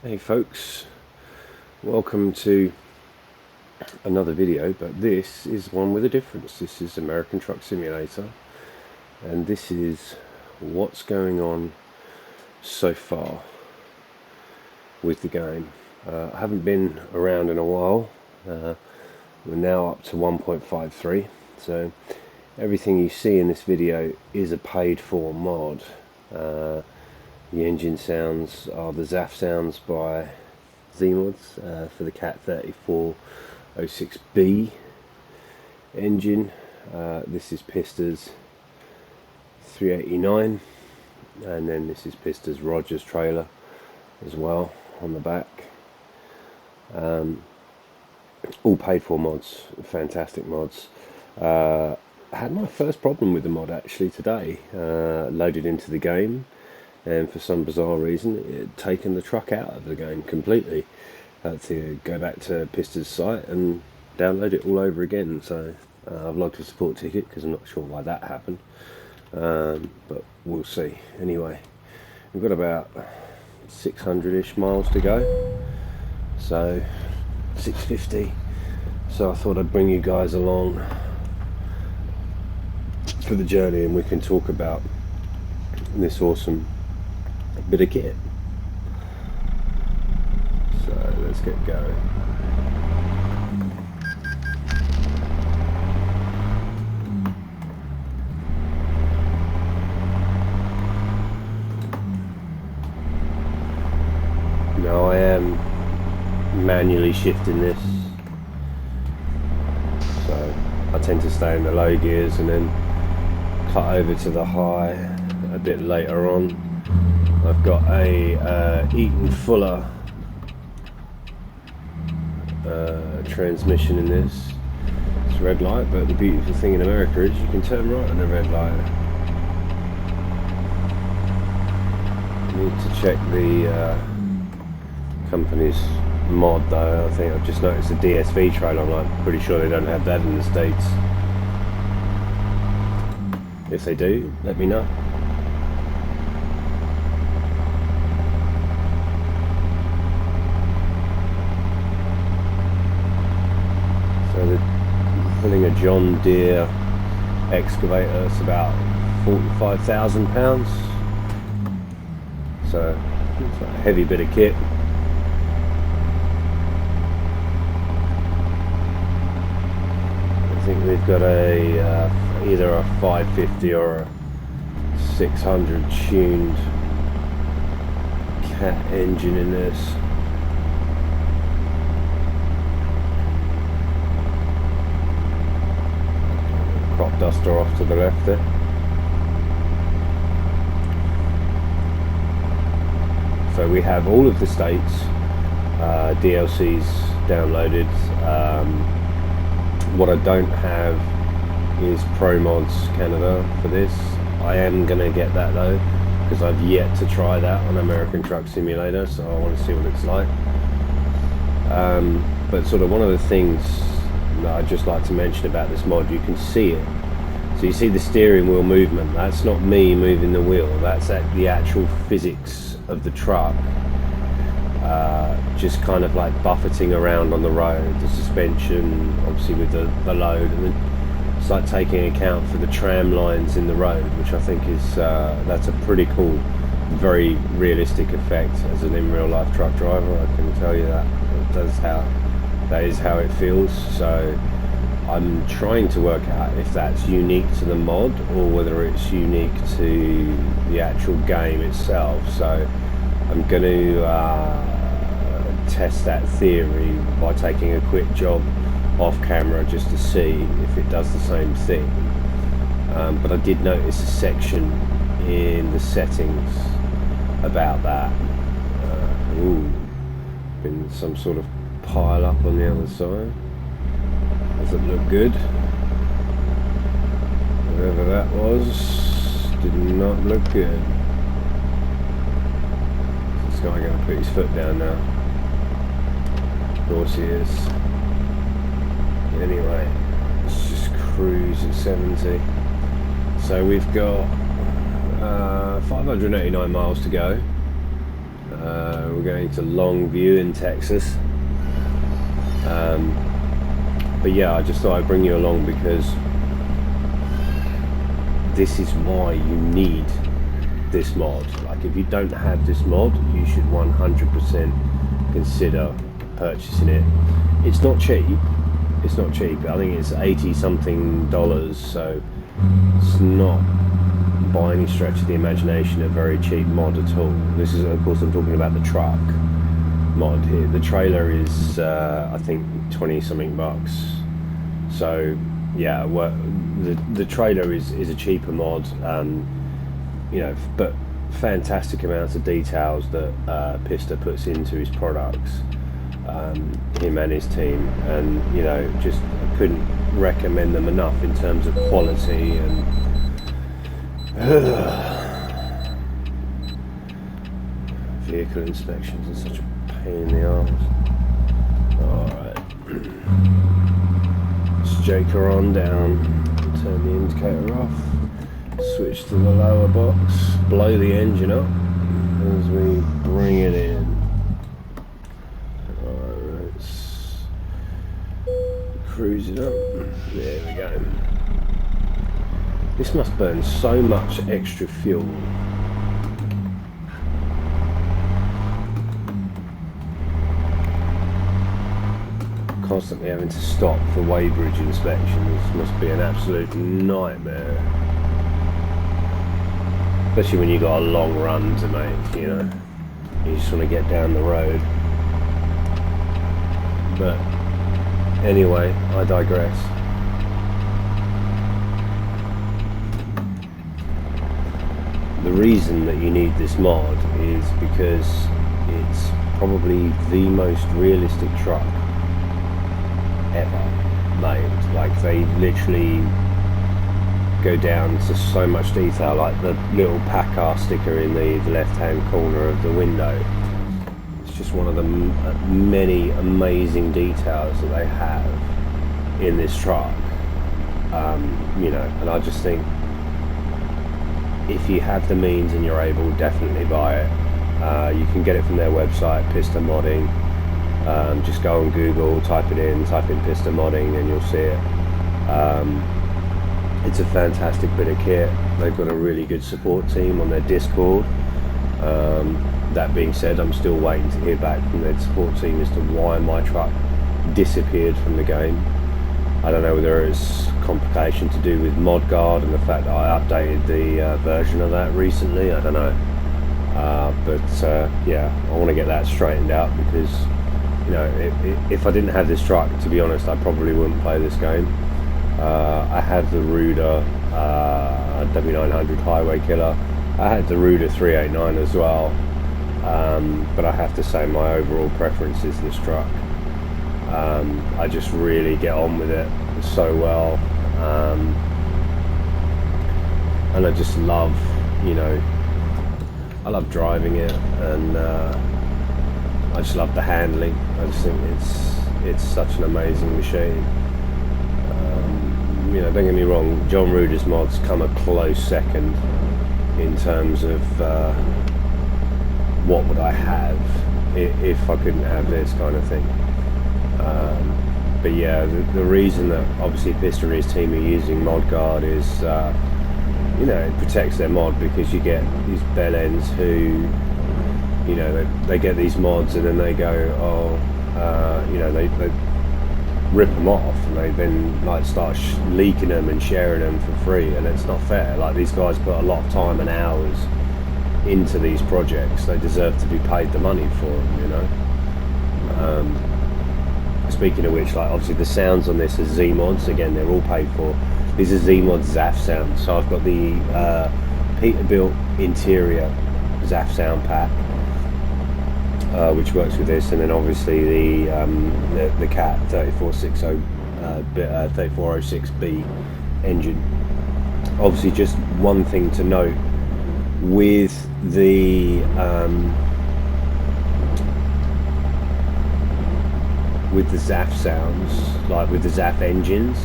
Hey folks, welcome to another video, but this is one with a difference. This is American Truck Simulator, and this is what's going on so far with the game. I haven't been around in a while. We're now up to 1.53, so everything you see in this video is a paid for mod. The engine sounds are the ZAF sounds by Z-Mods for the Cat 3406B engine. This is Pista's 389, and then this is Pista's Rogers trailer as well on the back. All paid for mods, fantastic mods. I had my first problem with the mod actually today. Loaded into the game, and for some bizarre reason it had taken the truck out of the game completely. I had to go back to Pista's site and download it all over again, so I've logged a support ticket because I'm not sure why that happened, but we'll see. Anyway, we've got about 600-ish miles to go, so 650, so I thought I'd bring you guys along for the journey and we can talk about this awesome bit of kit. So let's get going. Now I am manually shifting this, so I tend to stay in the low gears and then cut over to the high a bit later on. I've got a Eaton Fuller transmission in this. It's red light, but the beautiful thing in America is you can turn right on the red light. I need to check the company's mod though. I think I've just noticed a DSV trailer. I'm like pretty sure they don't have that in the States. If they do, let me know. So they're pulling a John Deere excavator. It's about £45,000. So it's a heavy bit of kit. I think we've got a either a 550 or a 600 tuned Cat engine in this. Crop duster off to the left there. So we have all of the states DLCs downloaded. What I don't have is Pro Mods Canada for this. I am going to get that though, because I've yet to try that on American Truck Simulator, so I want to see what it's like. But sort of one of the things that I'd just like to mention about this mod, you can see it. So you see the steering wheel movement. That's not me moving the wheel, that's the actual physics of the truck. Just kind of like buffeting around on the road, the suspension obviously with the load, and then it's like taking account for the tram lines in the road, which I think is that's a pretty cool, very realistic effect. As an in real life truck driver, I can tell you that that is how it feels. So I'm trying to work out if that's unique to the mod or whether it's unique to the actual game itself. So I'm going to test that theory by taking a quick job off camera just to see if it does the same thing. But I did notice a section in the settings about that. Been some sort of pile up on the other side. Doesn't look good. Whatever that was did not look good. This guy going to put his foot down now. Of course he is. Anyway, let's just cruise at 70. So we've got 589 miles to go. We're going to Longview in Texas. But yeah, I just thought I'd bring you along because this is why you need this mod. Like, if you don't have this mod, you should 100% consider purchasing it. It's not cheap. It's not cheap. I think it's $80 something, so it's not by any stretch of the imagination a very cheap mod at all. This is, of course, I'm talking about the truck mod here. The trailer is I think 20 something bucks. So yeah, the trailer is a cheaper mod, you know, but fantastic amounts of details that Pista puts into his products, him and his team, and you know, just I couldn't recommend them enough in terms of quality. And vehicle inspections are such a pain in the arse. Alright, let's jake her on down, turn the indicator off, switch to the lower box, blow the engine up as we bring it in. Alright, let's cruise it up. There we go. This must burn so much extra fuel. Constantly having to stop for weighbridge inspections must be an absolute nightmare. Especially when you've got a long run to make, you know. You just want to get down the road. But anyway, I digress. The reason that you need this mod is because it's probably the most realistic truck ever made. Like, they literally go down to so much detail, like the little Packard sticker in the left hand corner of the window. It's just one of the many amazing details that they have in this truck. You know, and I just think if you have the means and you're able, definitely buy it. You can get it from their website, Pista Modding. Just go on Google, type in Pista Modding, and you'll see it. It's a fantastic bit of kit. They've got a really good support team on their Discord. That being said, I'm still waiting to hear back from their support team as to why my truck disappeared from the game. I don't know whether it's complication to do with ModGuard and the fact that I updated the version of that recently. I don't know. But yeah, I want to get that straightened out because, you know, if I didn't have this truck, to be honest, I probably wouldn't play this game. I had the Ruder W900 Highway Killer. I had the Ruder 389 as well. But I have to say my overall preference is this truck. I just really get on with it so well. And I just love, you know, I love driving it, and I just love the handling. I just think it's such an amazing machine. You know, don't get me wrong, John Ruder's mods come a close second in terms of what would I have if I couldn't have this kind of thing. But yeah, the reason that obviously Pista and his team are using ModGuard is, you know, it protects their mod, because you get these bellends who, you know, they get these mods and then they go, oh, you know, they rip them off, and they then like start leaking them and sharing them for free, and it's not fair. Like, these guys put a lot of time and hours into these projects. They deserve to be paid the money for them, you know. Speaking of which, like, obviously the sounds on this are Z-mods. Again, they're all paid for. These are Z-mod ZAF sounds. So I've got the Peterbilt interior ZAF sound pack, which works with this, and then obviously the Cat 3406B engine. Obviously, just one thing to note with the ZAF sounds, like with the ZAF engines,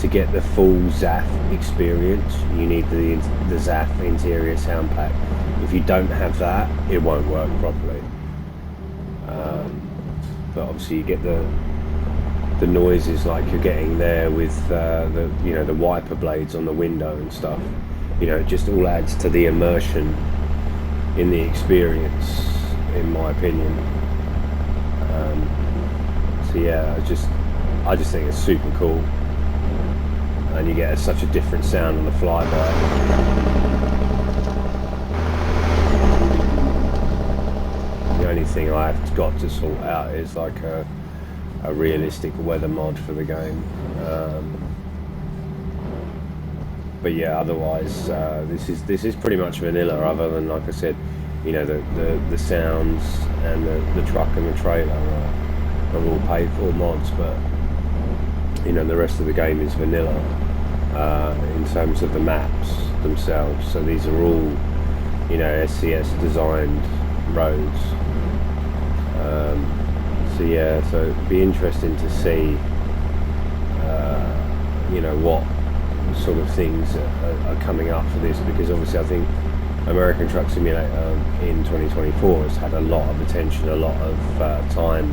to get the full ZAF experience, you need the ZAF interior sound pack. If you don't have that, it won't work properly. But obviously you get the noises like you're getting there with the wiper blades on the window and stuff. It just all adds to the immersion in the experience, in my opinion. So yeah, I just think it's super cool, and you get such a different sound on the flyby. The only thing I've got to sort out is like a realistic weather mod for the game. But yeah, otherwise this is pretty much vanilla, other than, like I said, the sounds and the truck and the trailer are all paid for mods, but the rest of the game is vanilla in terms of the maps themselves. So these are all SCS designed roads. So yeah, so it'd be interesting to see what sort of things are coming up for this, because obviously I think American Truck Simulator in 2024 has had a lot of attention, a lot of time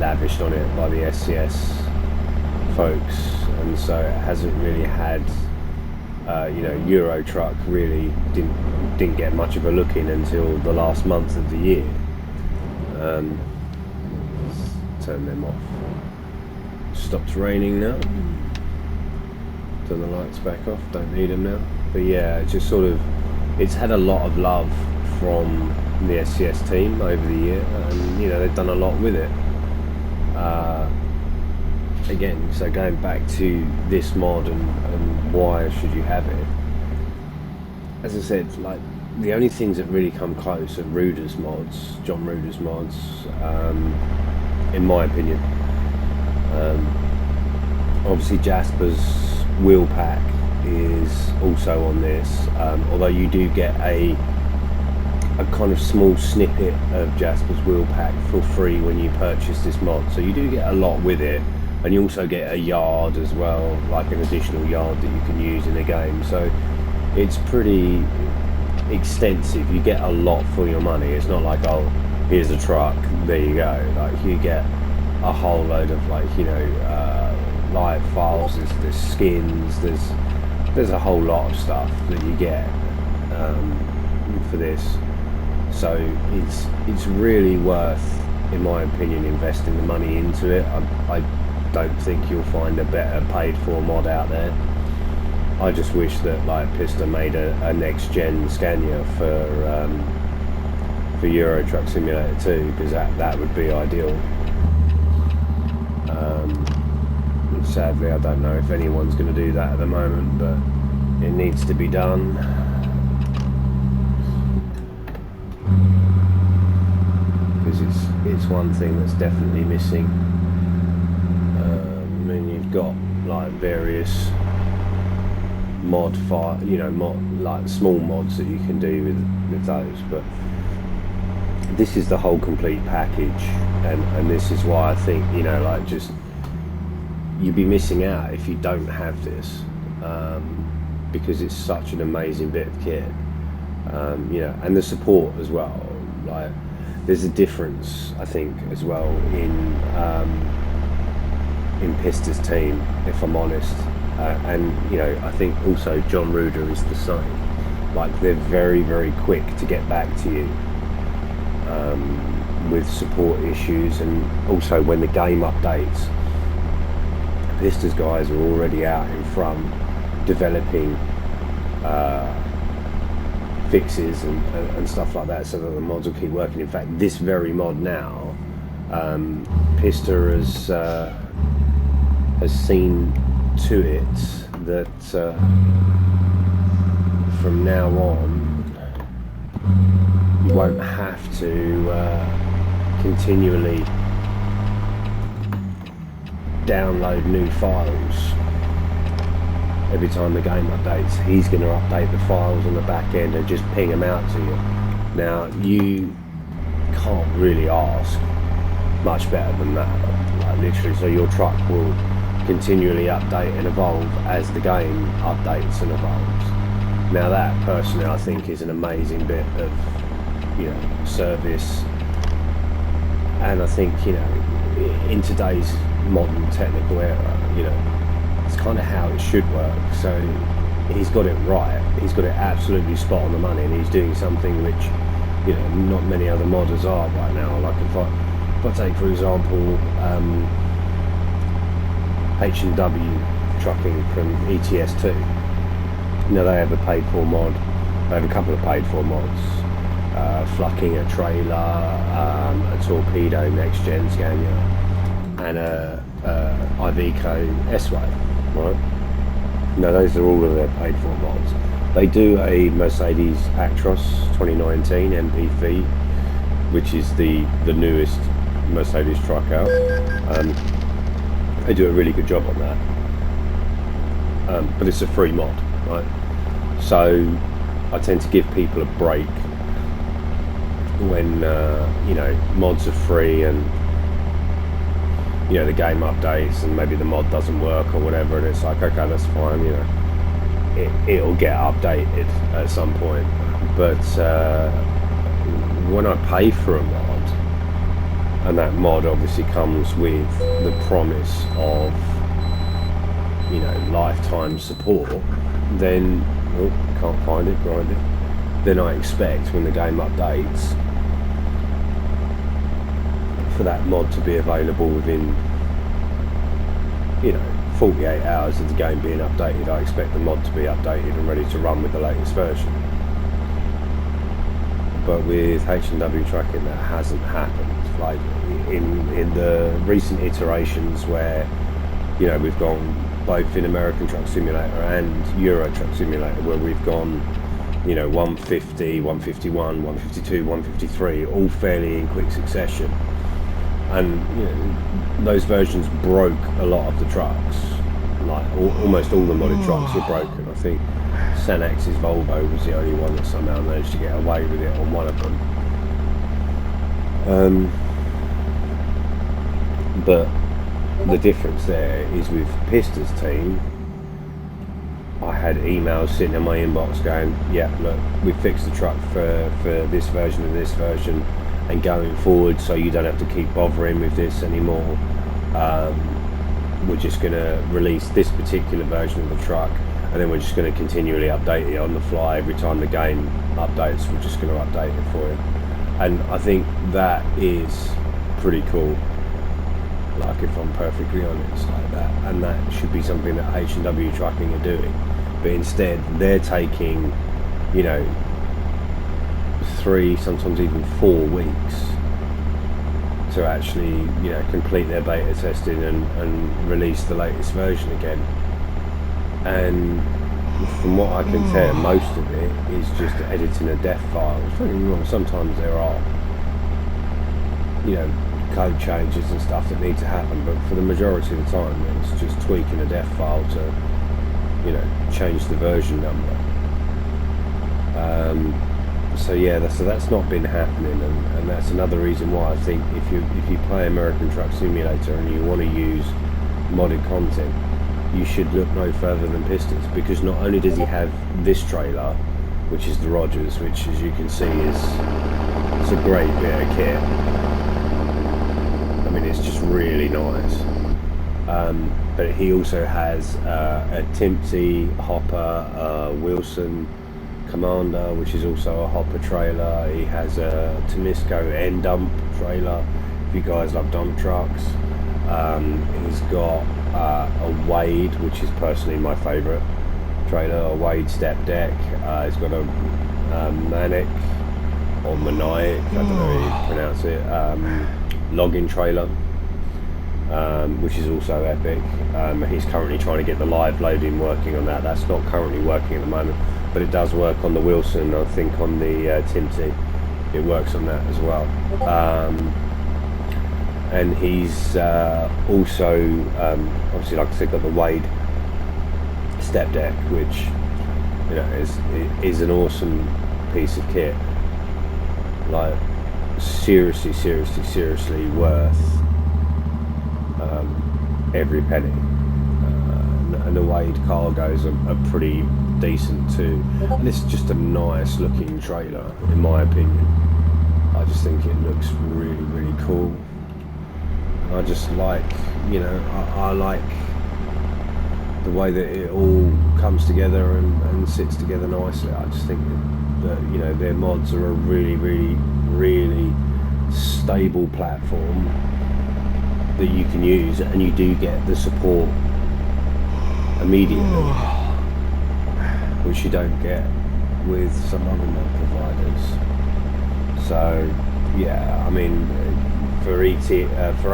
lavished on it by the SCS folks, and so it hasn't really had Euro Truck really didn't get much of a look in until the last month of the year. Turn them off. Stops raining now. Turn the lights back off, don't need them now. But yeah, it's just it's had a lot of love from the SCS team over the year, and they've done a lot with it. Again, so going back to this mod and why should you have it, as I said, like, the only things that really come close are Ruder's mods, John Ruder's mods, in my opinion. Obviously Jasper's wheel pack is also on this, although you do get a kind of small snippet of Jasper's wheel pack for free when you purchase this mod, so you do get a lot with it, and you also get a yard as well, like an additional yard that you can use in the game. So it's pretty extensive. You get a lot for your money. It's not like, oh, here's a truck, there you go. Like, you get a whole load of live files, there's skins, there's a whole lot of stuff that you get for this. So it's really worth, in my opinion, investing the money into it. I don't think you'll find a better paid for mod out there. I just wish that like Pista made a next gen Scania for Euro Truck Simulator 2, because that would be ideal. Sadly, I don't know if anyone's going to do that at the moment, but it needs to be done. Because it's one thing that's definitely missing. And you've got like various like small mods that you can do with those, but this is the whole complete package, and this is why I think just you'd be missing out if you don't have this, because it's such an amazing bit of kit, and the support as well. Like, there's a difference, I think, as well in Pista's team, if I'm honest, and I think also John Ruder is the same. Like, they're very, very quick to get back to you with support issues, and also when the game updates, Pista's guys are already out in front developing fixes and stuff like that, so that the mods will keep working. In fact, this very mod now, Pista has seen to it that from now on you won't have to continually download new files every time the game updates. He's going to update the files on the back end and just ping them out to you. Now, you can't really ask much better than that, like literally. So your truck will continually update and evolve as the game updates and evolves. Now that personally I think is an amazing bit of, you know, service, and I think, you know, in today's modern technical era, you know, it's kind of how it should work. So he's got it right, he's got it absolutely spot on the money, and he's doing something which, you know, not many other modders are right now. Like if I take for example H&W trucking from ETS2, you know, they have a paid for mod, they have a couple of paid for mods, flucking a trailer, a torpedo next gen Scania, and a Iveco S-Way, right? No, those are all of their paid for mods. They do a Mercedes Actros 2019 MPV, which is the newest Mercedes truck out. They do a really good job on that, but it's a free mod, right? So I tend to give people a break when you know, mods are free and, you know, the game updates and maybe the mod doesn't work or whatever, and it's like, okay, that's fine, you know, it'll get updated at some point. But when I pay for a mod, and that mod obviously comes with the promise of, you know, lifetime support, then, oh, can't find it, grind it, then I expect when the game updates for that mod to be available within, you know, 48 hours of the game being updated. I expect the mod to be updated and ready to run with the latest version. But with H&W tracking, that hasn't happened. Like in the recent iterations where, you know, we've gone both in American Truck Simulator and Euro Truck Simulator, where we've gone, you know, 150, 151, 152, 153, all fairly in quick succession. And, you know, those versions broke a lot of the trucks. Like almost all the modded trucks were broken. I think Sanex's Volvo was the only one that somehow managed to get away with it on one of them. But the difference there is with Pista's team, I had emails sitting in my inbox going, yeah, look, we fixed the truck for this version and this version, and going forward, so you don't have to keep bothering with this anymore. We're just going to release this particular version of the truck, and then we're just going to continually update it on the fly. Every time the game updates, we're just going to update it for you. And I think that is pretty cool, like, if I'm perfectly honest, like that. And that should be something that H&W trucking are doing, but instead they're taking, you know, 3, sometimes even 4 weeks to actually, you know, complete their beta testing and release the latest version again. And from what I can tell, most of it is just editing a dev file. Don't get me wrong, sometimes there are, you know, code changes and stuff that need to happen, but for the majority of the time it's just tweaking a dev file to, you know, change the version number. So yeah, so that's not been happening, and that's another reason why I think if you play American Truck Simulator and you want to use modded content, you should look no further than Pistas, because not only does he have this trailer, which is the Rogers, which as you can see it's a great bit of kit. I mean, it's just really nice. But he also has a Timpsy, Hopper, Wilson Commander, which is also a hopper trailer. He has a Tomisco end dump trailer, if you guys love dump trucks. He's got a Wade, which is personally my favourite trailer, a Wade step deck. He's got a Manic or Maniac, I don't know how you pronounce it, logging trailer, which is also epic. He's currently trying to get the live loading working on that. That's not currently working at the moment, but it does work on the Wilson. I think on the Timty it works on that as well. And he's also obviously, like I said, got the Wade step deck, which, you know, is an awesome piece of kit. Like seriously worth every penny. And the Wade cargos are pretty decent too. And it's just a nice looking trailer, in my opinion. I just think it looks really, really cool. I just like, you know, I like the way that it all comes together and sits together nicely. I just think that, you know, their mods are a really, really, really stable platform that you can use, and you do get the support immediately, which you don't get with some other mod providers. So yeah, I mean, for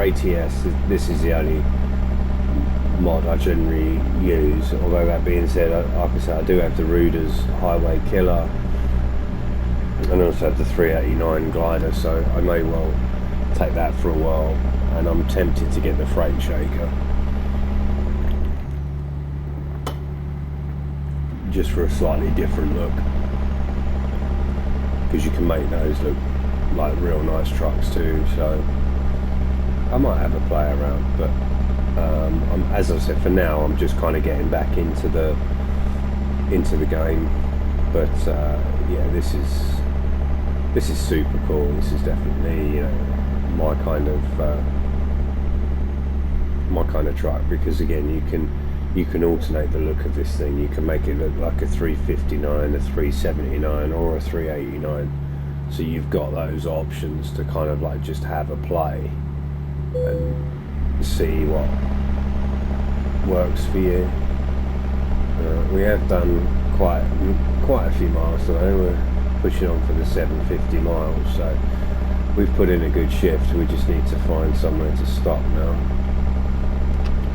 ATS, this is the only mod I generally use. Although that being said, like I said, I do have the Ruder's Highway Killer, and I also have the 389 glider, so I may well take that for a while. And I'm tempted to get the Freight Shaker, just for a slightly different look, because you can make those look like real nice trucks too. So I might have a play around, but as I said, for now I'm just kind of getting back into the game. But yeah, this is super cool. This is definitely, you know, my kind of truck, because again, you can alternate the look of this thing. You can make it look like a 359, a 379, or a 389. So you've got those options to kind of like just have a play and see what works for you. We have done quite a few miles today. We're pushing on for the 750 miles, so we've put in a good shift. We just need to find somewhere to stop now.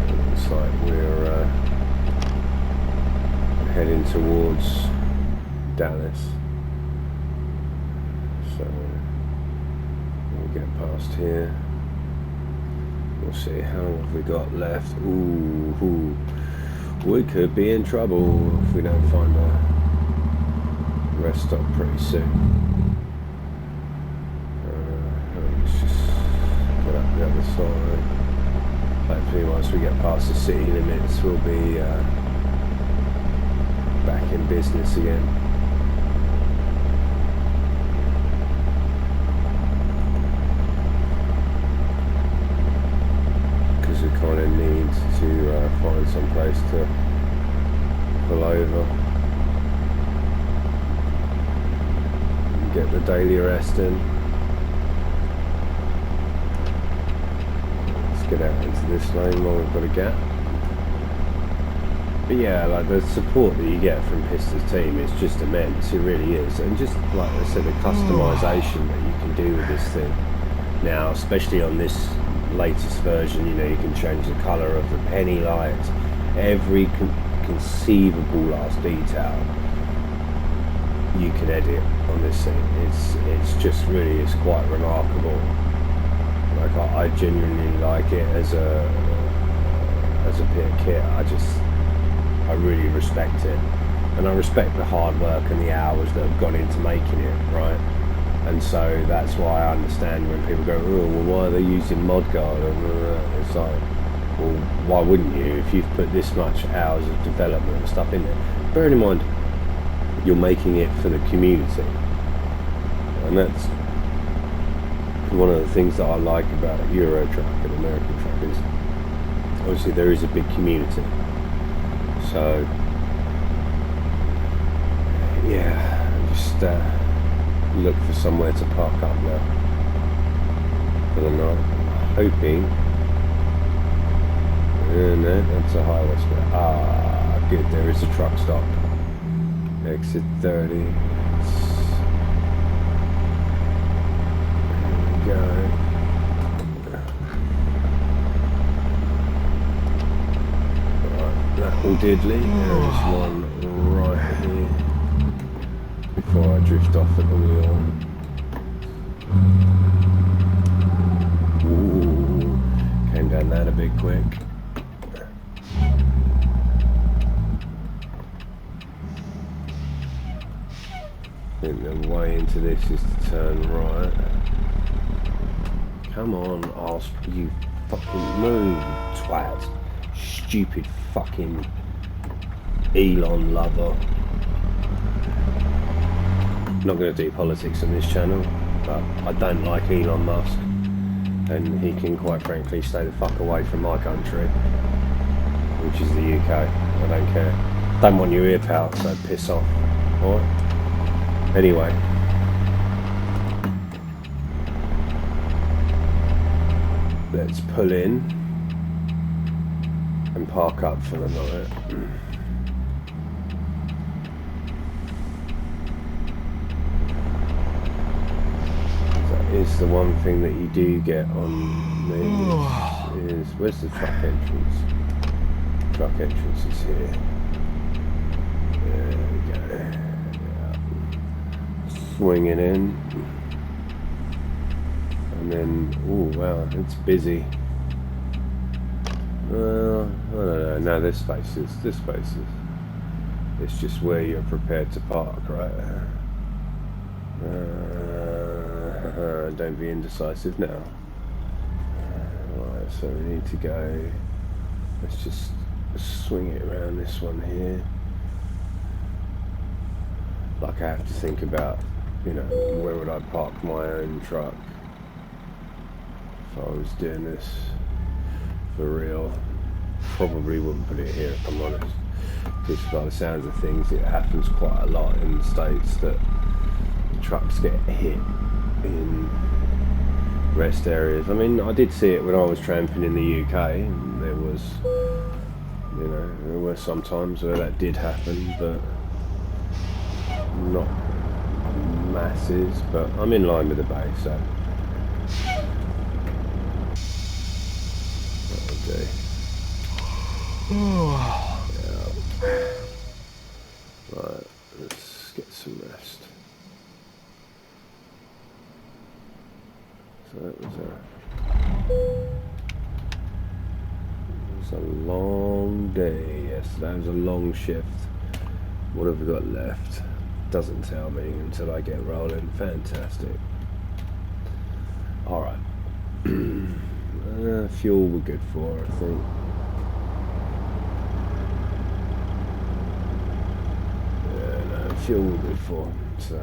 It looks like we're heading towards Dallas, so we'll get past here. We'll see, how long have we got left? Ooh, we could be in trouble if we don't find a rest stop pretty soon. Let's just get up the other side. Hopefully once we get past the city limits, we'll be back in business again. Because we kind of need to find some place to pull over and get the daily rest in. Let's get out into this lane while we've got a gap. But yeah, like the support that you get from Pista's team is just immense. It really is. And just like I said, the customization that you can do with this thing now, especially on this latest version, you know, you can change the colour of the penny lights, every conceivable last detail you can edit on this thing. It's just really, it's quite remarkable. Like I genuinely like it as a pit kit. I really respect it, and I respect the hard work and the hours that have gone into making it, right? And so that's why I understand when people go, oh, well, why are they using ModGuard? And it's like, well, why wouldn't you if you've put this much hours of development and stuff in there? Bearing in mind, you're making it for the community, and that's one of the things that I like about Euro Truck and American Truck is obviously there is a big community. So yeah, just look for somewhere to park up now for the night. Hoping, no, that's a highway spot. Ah, good, there is a truck stop. Exit 30. There we go. That all diddly. There is one right here before I drift off at the wheel. Ooh, came down that a bit quick. I think the way into this is to turn right. Come on, arse, you fucking move, twat. Stupid fucking Elon lover. I'm not going to do politics on this channel, but I don't like Elon Musk, and he can quite frankly stay the fuck away from my country, which is the UK. I don't care. Don't want your ear, pal, so piss off. Alright? Anyway. Let's pull in and park up for the night. That is the one thing that you do get on these is where's the truck entrance? Truck entrance is here. There we go. Yeah. Swinging in. And then, oh wow, it's busy. Well, I don't know. No, this space is. It's just where you're prepared to park, right? Don't be indecisive now. Right, so we need to go. Let's just swing it around this one here. Like I have to think about, you know, where would I park my own truck? If I was doing this for real, probably wouldn't put it here if I'm honest. Because by the sounds of things, it happens quite a lot in the States that trucks get hit in rest areas. I mean, I did see it when I was tramping in the UK, and there was, you know, there were some times where that did happen, but not masses. But I'm in line with the bay, so. Yeah. Right, let's get some rest. So it was a long day yesterday. It was a long shift. What have we got left? Doesn't tell me until I get rolling. Fantastic. Alright. Fuel we're good for, I think. Fuel we're good for, so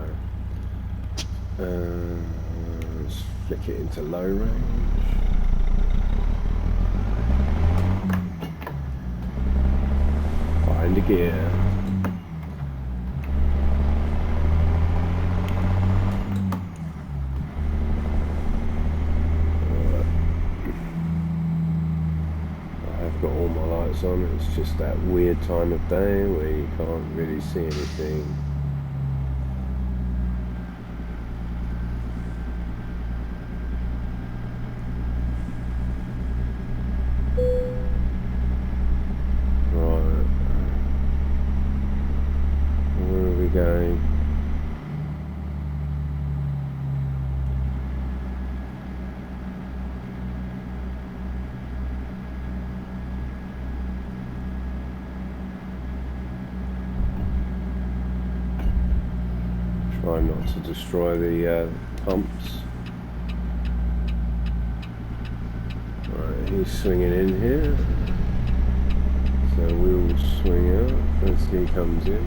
let's flick it into low range. Find a gear. I've got all my lights on. It's just that weird time of day where you can't really see anything. Right. Where are we going? Try not to destroy the pumps. Right, he's swinging in here. So we'll swing out as he comes in.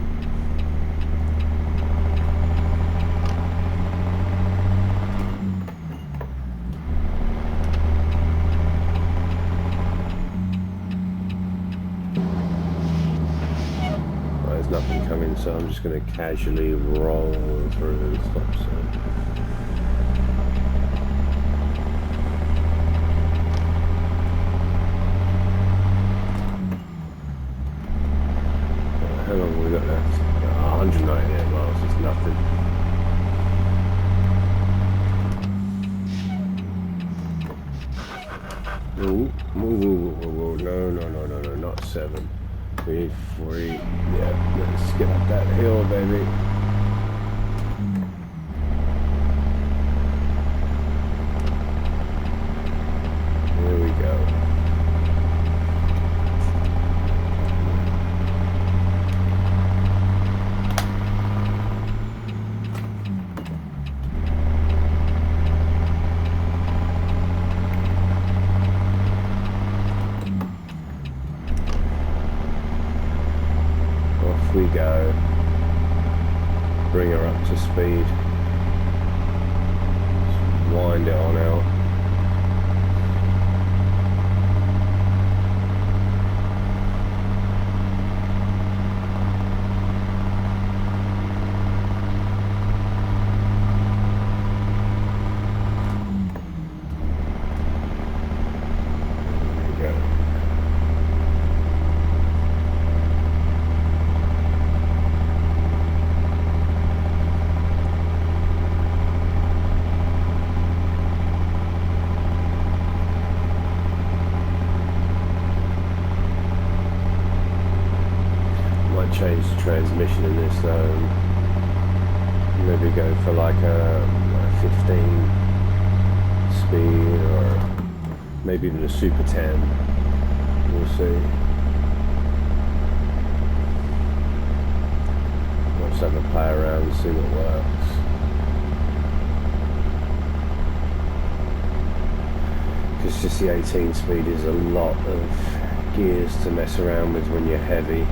There's nothing coming, so I'm just going to casually roll through the stop sign. How long have we got left? 198 miles is nothing. Ooh, no, not 7. 3, 4, yeah, let's get up that hill, baby. There we go. to speed. Just wind it on out. Change the transmission in this though. Maybe go for like a 15 speed or maybe even a Super 10. We'll see. I'll just have a play around and see what works. Because just the 18 speed is a lot of gears to mess around with when you're heavy.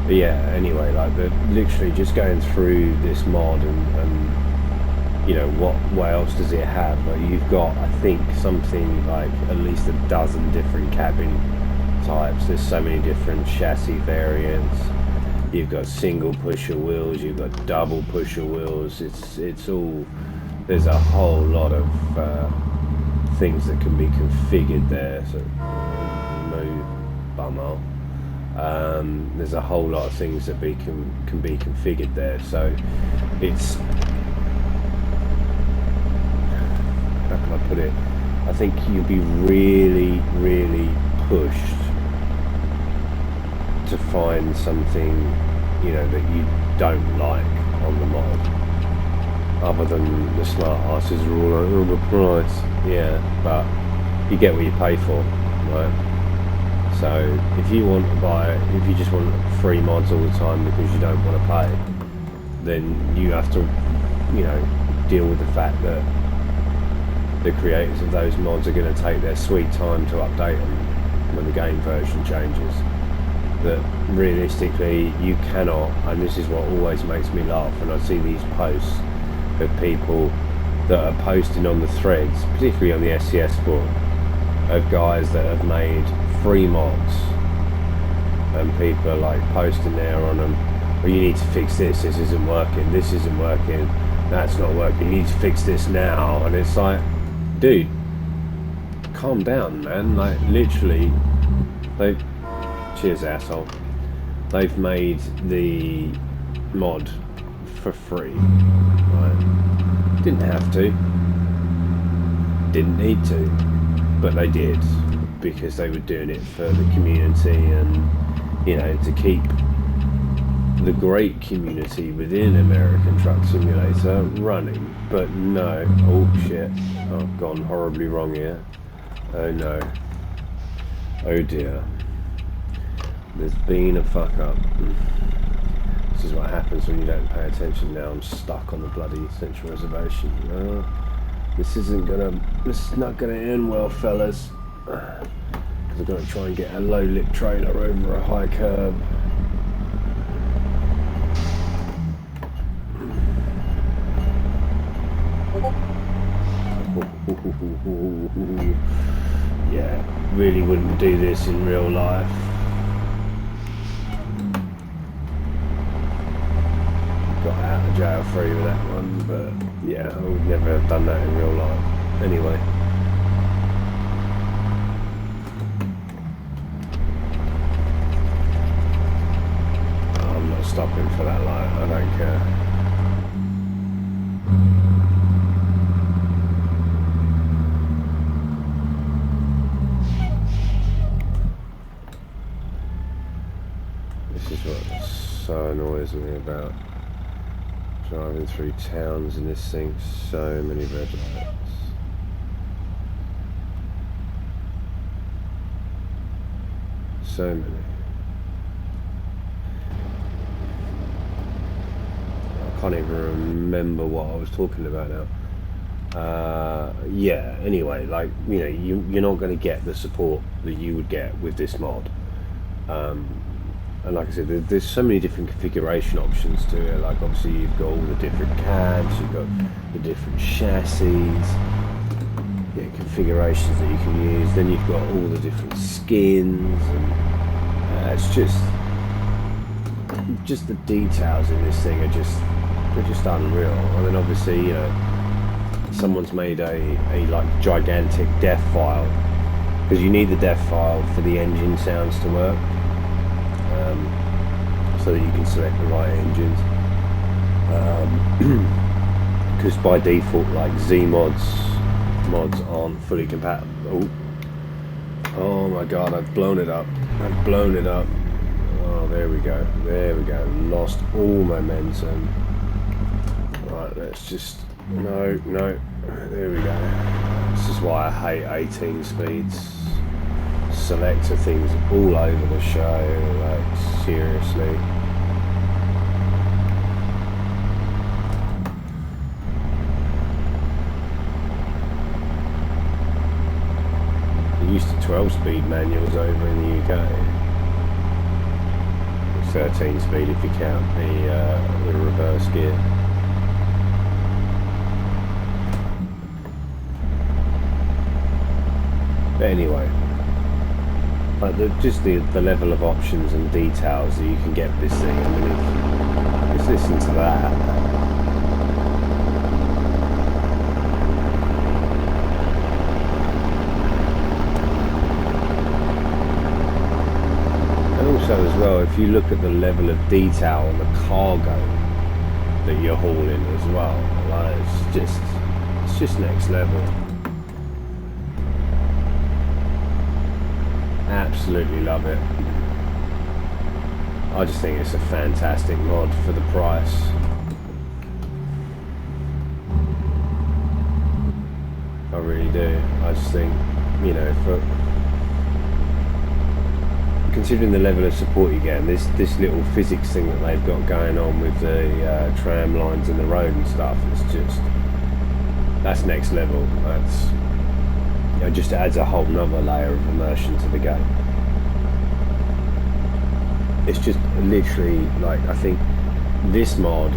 But yeah, anyway, like literally just going through this mod and you know what else does it have? Like you've got, I think, something like at least a dozen different cabin types. There's so many different chassis variants. You've got single pusher wheels, you've got double pusher wheels. It's all, there's a whole lot of things that can be configured there. So no bummer. There's a whole lot of things that can be configured there. So it's, how can I put it? I think you'll be really pushed to find something, you know, that you don't like on the mod, other than the smart asses are all over the price. Yeah, but you get what you pay for, right? So if you want to buy, if you just want free mods all the time because you don't want to pay, then you have to, you know, deal with the fact that the creators of those mods are going to take their sweet time to update them when the game version changes. That realistically you cannot, and this is what always makes me laugh when I see these posts of people that are posting on the threads, particularly on the SCS book, of guys that have made free mods, and people are like posting there on them, well, you need to fix this isn't working, this isn't working, that's not working, you need to fix this now. And it's like, dude, calm down, man. Like literally, cheers asshole, they've made the mod for free, right? Didn't have to, didn't need to, but they did, because they were doing it for the community and, you know, to keep the great community within American Truck Simulator running. But no, oh shit, I've gone horribly wrong here. Oh no, oh dear, there's been a fuck up. This is what happens when you don't pay attention. Now I'm stuck on the bloody Central Reservation. No, this is not gonna end well, fellas. Because I've got to try and get a low lit trailer over a high curb. Yeah, really wouldn't do this in real life. Got out of jail free with that one, but yeah, I would never have done that in real life. Anyway. I'm not stopping for that light, I don't care. This is what so annoys me about driving through towns in this thing. So many red lights. So many. can't even remember what I was talking about now. Yeah, anyway, like, you know, you're not going to get the support that you would get with this mod. And like I said, there's so many different configuration options to it. Like, obviously you've got all the different cabs, you've got the different chassis, yeah, configurations that you can use. Then you've got all the different skins, and it's just the details in this thing are they're just unreal. And then obviously, you know, someone's made a like gigantic def file, because you need the def file for the engine sounds to work, so that you can select the right engines, because by default, like Z mods aren't fully compatible. Oh my god, I've blown it up. Oh, there we go, lost all momentum. Right, let's just, no, there we go. This is why I hate 18 speeds. Selector things all over the show, like, seriously. They're used to 12-speed manuals over in the UK. 13 speed if you count the reverse gear. But anyway, like just the level of options and details that you can get with this thing. I mean, let's listen to that. And also as well, if you look at the level of detail on the cargo that you're hauling as well, like it's just next level. Absolutely love it. I just think it's a fantastic mod for the price. I really do. I just think, you know, for considering the level of support you get, and this little physics thing that they've got going on with the tram lines and the road and stuff, that's next level. That's, you know, just adds a whole nother layer of immersion to the game. It's just literally, like, I think this mod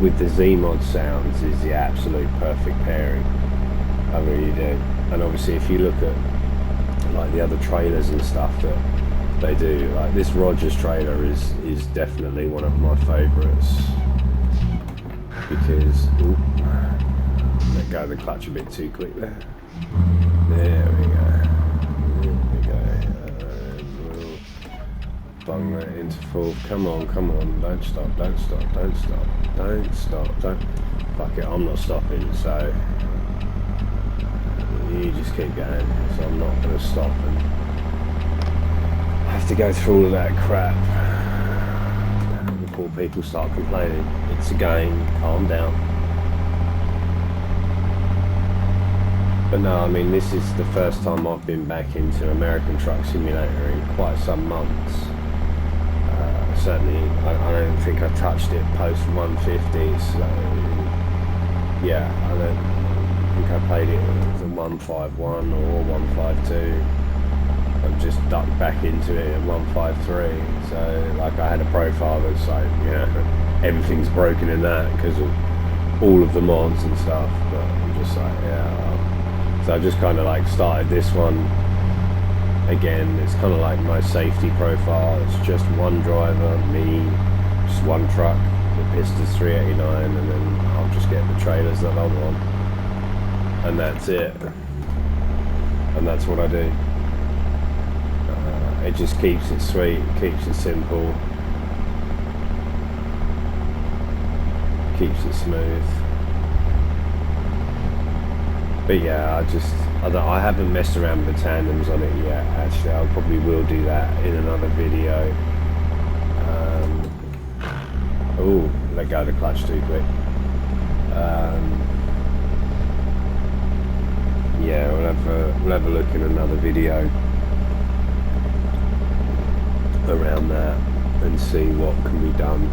with the Z mod sounds is the absolute perfect pairing. I really do. And obviously if you look at like the other trailers and stuff that they do, like this Rogers trailer is definitely one of my favourites, because let go of the clutch a bit too quick there. There we go. We'll bung that into full. Come on, don't stop. Fuck it, I'm not stopping, so you just keep going. So I'm not going to stop and have to go through all of that crap before people start complaining. It's a game, calm down. But no, I mean, this is the first time I've been back into American Truck Simulator in quite some months. Certainly, I don't think I touched it post 150, so yeah, I don't think I played it as a 151 or 152. I've just ducked back into it at 153, so like I had a profile that's like, yeah, everything's broken in that because of all of the mods and stuff, but I'm just like, yeah. So I just kind of like started this one again. It's kind of like my safety profile. It's just one driver, me, just one truck. The Pista's 389, and then I'll just get the trailers that I want, and that's it. And that's what I do. It just keeps it sweet, keeps it simple, keeps it smooth. But yeah, I haven't messed around with the tandems on it yet. Actually, I probably will do that in another video. Oh, let go of the clutch too quick. Yeah, we'll have a look in another video around that and see what can be done.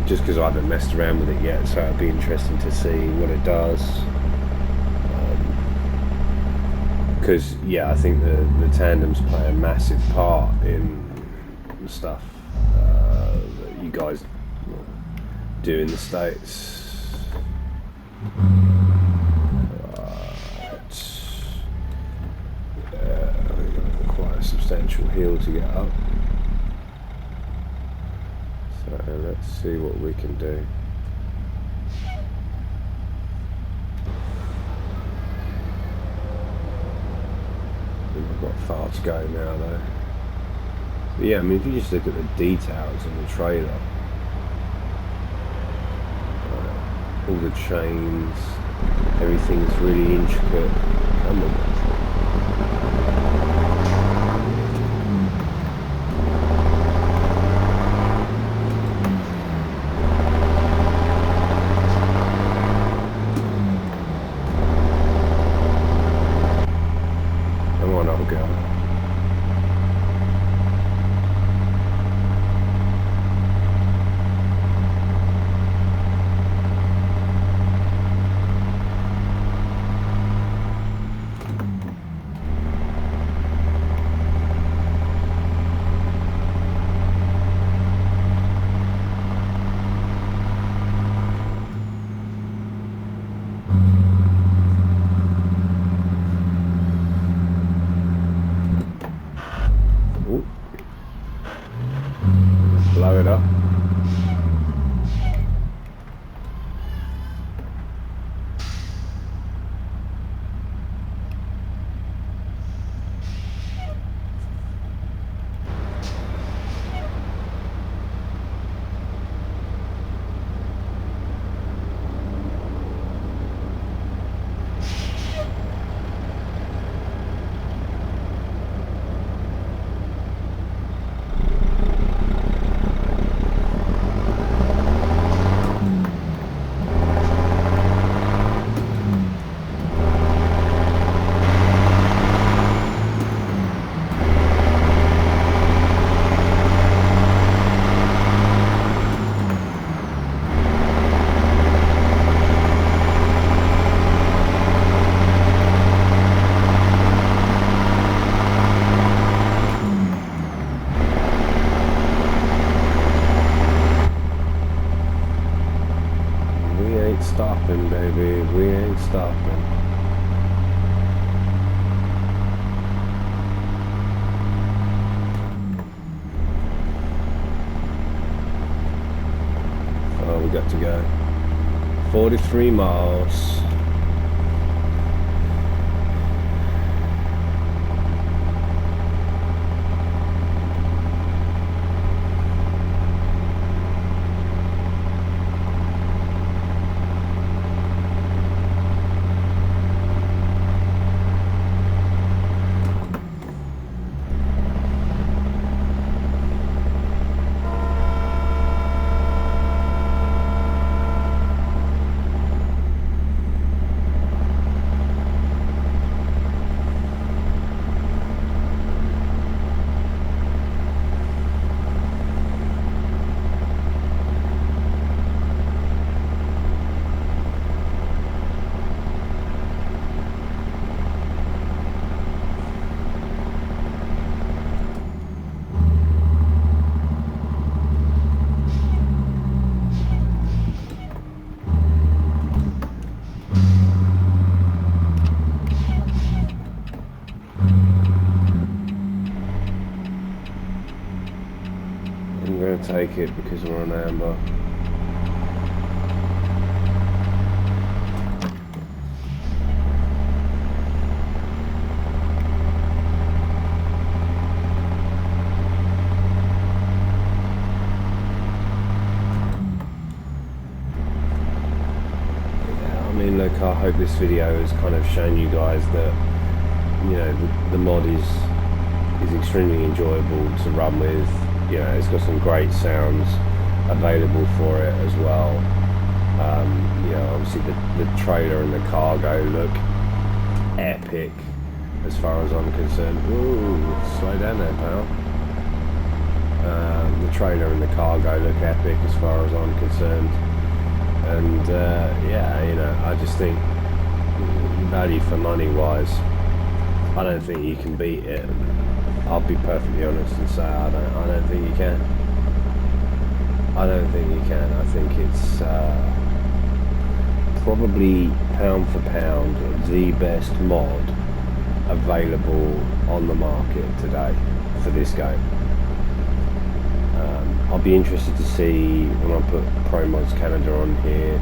just because I haven't messed around with it yet, so it'd be interesting to see what it does. Because yeah, I think the tandems play a massive part in stuff that you guys do in the States. Quite a substantial hill to get up. So let's see what we can do. We've got far to go now though. But yeah, I mean if you just look at the details in the trailer, all the chains, everything's really intricate. Come on. Come on, old girl. Blow it up. Stopping, baby, we ain't stopping. Oh, we got to go 43 miles. I'm going to take it because we're on amber. Yeah, I mean, look, I hope this video has kind of shown you guys that, you know, the mod is extremely enjoyable to run with. You know, it's got some great sounds available for it as well. You know, obviously the trailer and the cargo look epic as far as I'm concerned. Ooh, slow down there, pal. The trailer and the cargo look epic as far as I'm concerned, and yeah, you know, I just think value for money wise, I don't think you can beat it. I'll be perfectly honest and say I don't think you can. I don't think you can. I think it's probably pound for pound the best mod available on the market today for this game. I'll be interested to see when I put Pro Mods Canada on here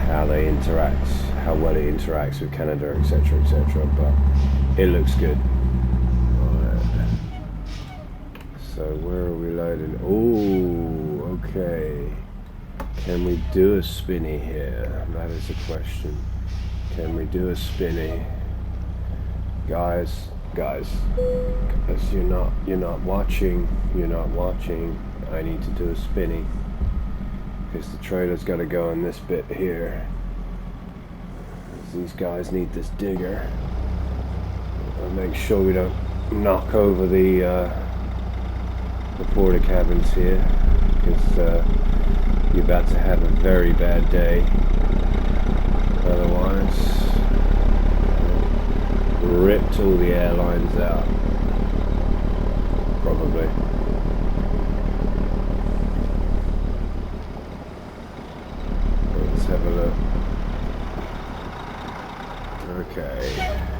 how they interact, how well it interacts with Canada, etc, etc, but it looks good. Right. So where are we loading? Oh, okay. Can we do a spinny here? That is a question. Can we do a spinny? Guys, you're not watching. I need to do a spinny because the trailer's got to go in this bit here. These guys need this digger. I'll make sure we don't knock over the porta cabins here, because you're about to have a very bad day otherwise. Ripped all the airlines out, probably. Let's have a look. Okay.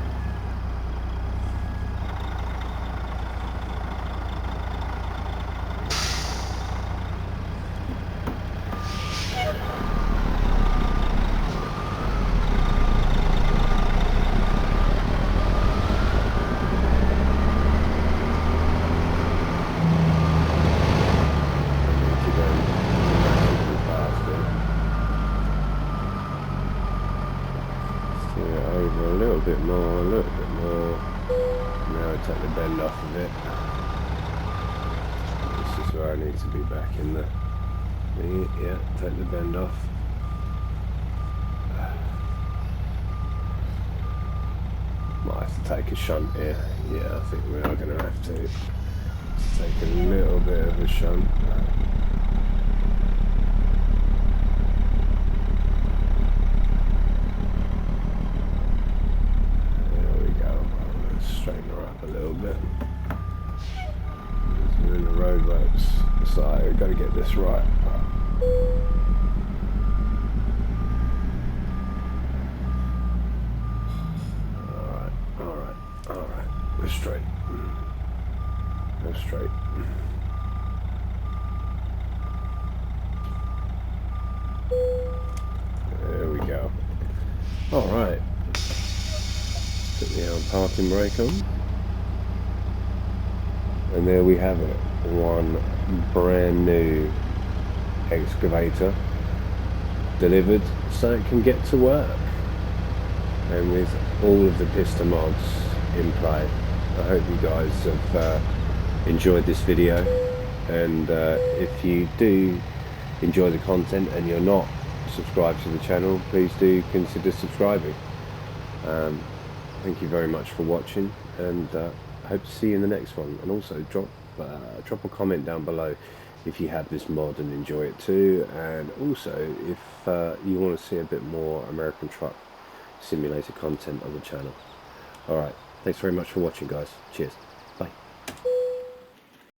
Over a little bit more, now take the bend off of it. This is where I need to be back in the thingy. Yeah, take the bend off. Might have to take a shunt here. Yeah, I think we are going to have to take a little bit of a shunt. Straighten her up a little bit. We're in the roadworks, so we've got to get this right. Alright. Go straight. Go straight. There we go. Alright. Put the parking brake on, and there we have it, one brand new excavator delivered so it can get to work, and with all of the pista mods in play. I hope you guys have enjoyed this video, and if you do enjoy the content and you're not subscribed to the channel, please do consider subscribing. Thank you very much for watching, and I hope to see you in the next one. And also drop a comment down below if you have this mod and enjoy it too, and also if you want to see a bit more American Truck Simulator content on the channel. Alright, thanks very much for watching, guys. Cheers. Bye.